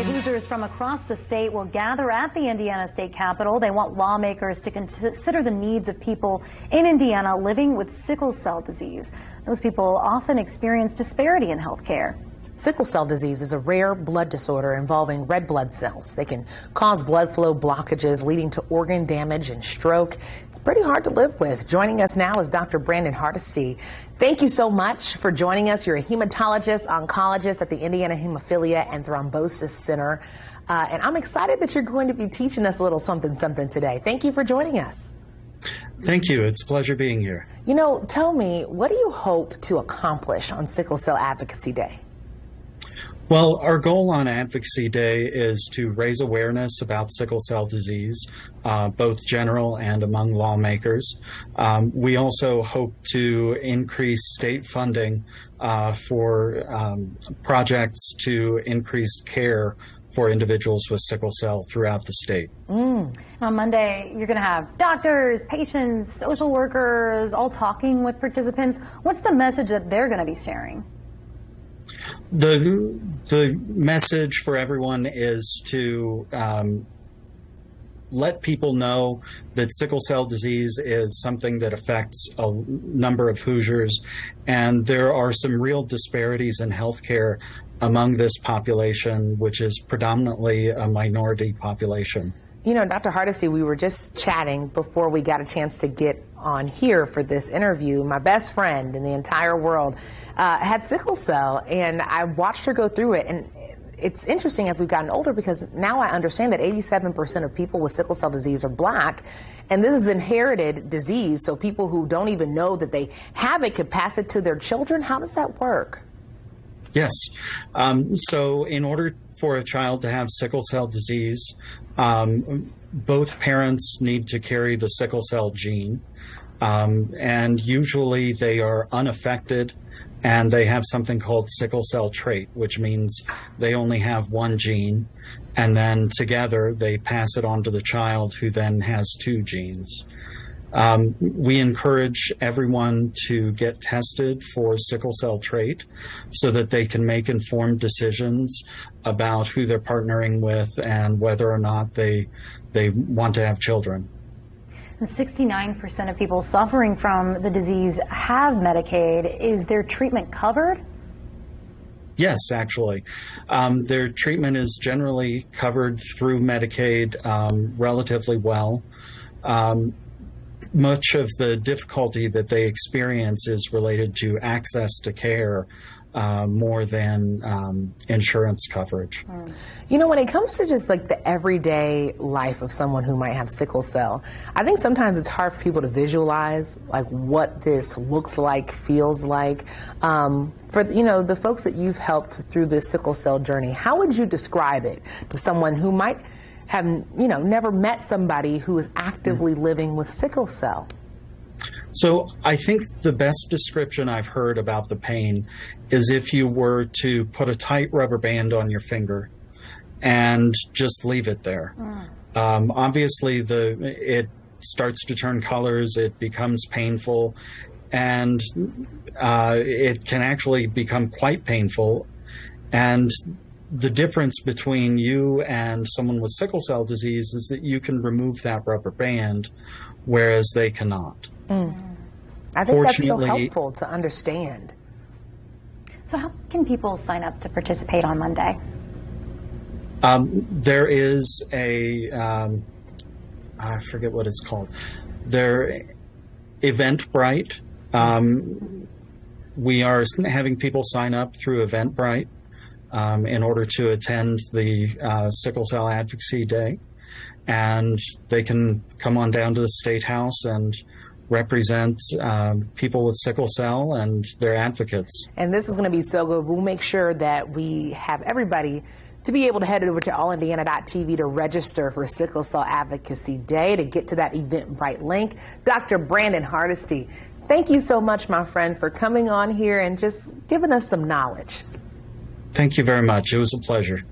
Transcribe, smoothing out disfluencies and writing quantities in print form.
Hoosiers from across the state will gather at the Indiana State Capitol. They want lawmakers to consider the needs of people in Indiana living with sickle cell disease. Those people often experience disparity in health care. Sickle cell disease is a rare blood disorder involving red blood cells. They can cause blood flow blockages, leading to organ damage and stroke. It's pretty hard to live with. Joining us now is Dr. Brandon Hardesty. Thank you so much for joining us. You're a hematologist, oncologist at the Indiana Hemophilia and Thrombosis Center. And I'm excited that you're going to be teaching us a little something today. Thank you for joining us. Thank you. It's a pleasure being here. You know, tell me, what do you hope to accomplish on Sickle Cell Advocacy Day? Well, our goal on Advocacy Day is to raise awareness about sickle cell disease, both general and among lawmakers. We also hope to increase state funding for projects to increase care for individuals with sickle cell throughout the state. On Monday, you're going to have doctors, patients, social workers, all talking with participants. What's the message that they're going to be sharing? The message for everyone is to let people know that sickle cell disease is something that affects a number of Hoosiers, and there are some real disparities in healthcare among this population, which is predominantly a minority population. You know, Dr. Hardesty, we were just chatting before we got a chance to get on here for this interview. My best friend in the entire world had sickle cell, and I watched her go through it. And it's interesting as we've gotten older, because now I understand that 87% of people with sickle cell disease are Black, and this is inherited disease. So people who don't even know that they have it could pass it to their children. How does that work? Yes. So in order for a child to have sickle cell disease, both parents need to carry the sickle cell gene, and usually they are unaffected, and they have something called sickle cell trait, which means they only have one gene, and then together they pass it on to the child, who then has two genes. We encourage everyone to get tested for sickle cell trait so that they can make informed decisions about who they're partnering with and whether or not they want to have children. And 69% of people suffering from the disease have Medicaid. Is their treatment covered? Yes, actually. Their treatment is generally covered through Medicaid relatively well. Much of the difficulty that they experience is related to access to care more than insurance coverage. You know, when it comes to just like the everyday life of someone who might have sickle cell, I think sometimes it's hard for people to visualize like what this looks like, feels like. For, you know, the folks that you've helped through this sickle cell journey, how would you describe it to someone who might have, you know, never met somebody who is actively living with sickle cell? So I think the best description I've heard about the pain is if you were to put a tight rubber band on your finger and just leave it there. Obviously, it starts to turn colors, it becomes painful, and it can actually become quite painful. And the difference between you and someone with sickle cell disease is that you can remove that rubber band, whereas they cannot. I think that's so helpful to understand. So how can people sign up to participate on Monday? There is a, I forget what it's called. Eventbrite. We are having people sign up through Eventbrite in order to attend the Sickle Cell Advocacy Day. And they can come on down to the State House and represent people with sickle cell and their advocates. And this is going to be so good. We'll make sure that we have everybody to be able to head over to allindiana.tv to register for Sickle Cell Advocacy Day, to get to that Eventbrite link. Dr. Brandon Hardesty, thank you so much, my friend, for coming on here and just giving us some knowledge. Thank you very much. It was a pleasure.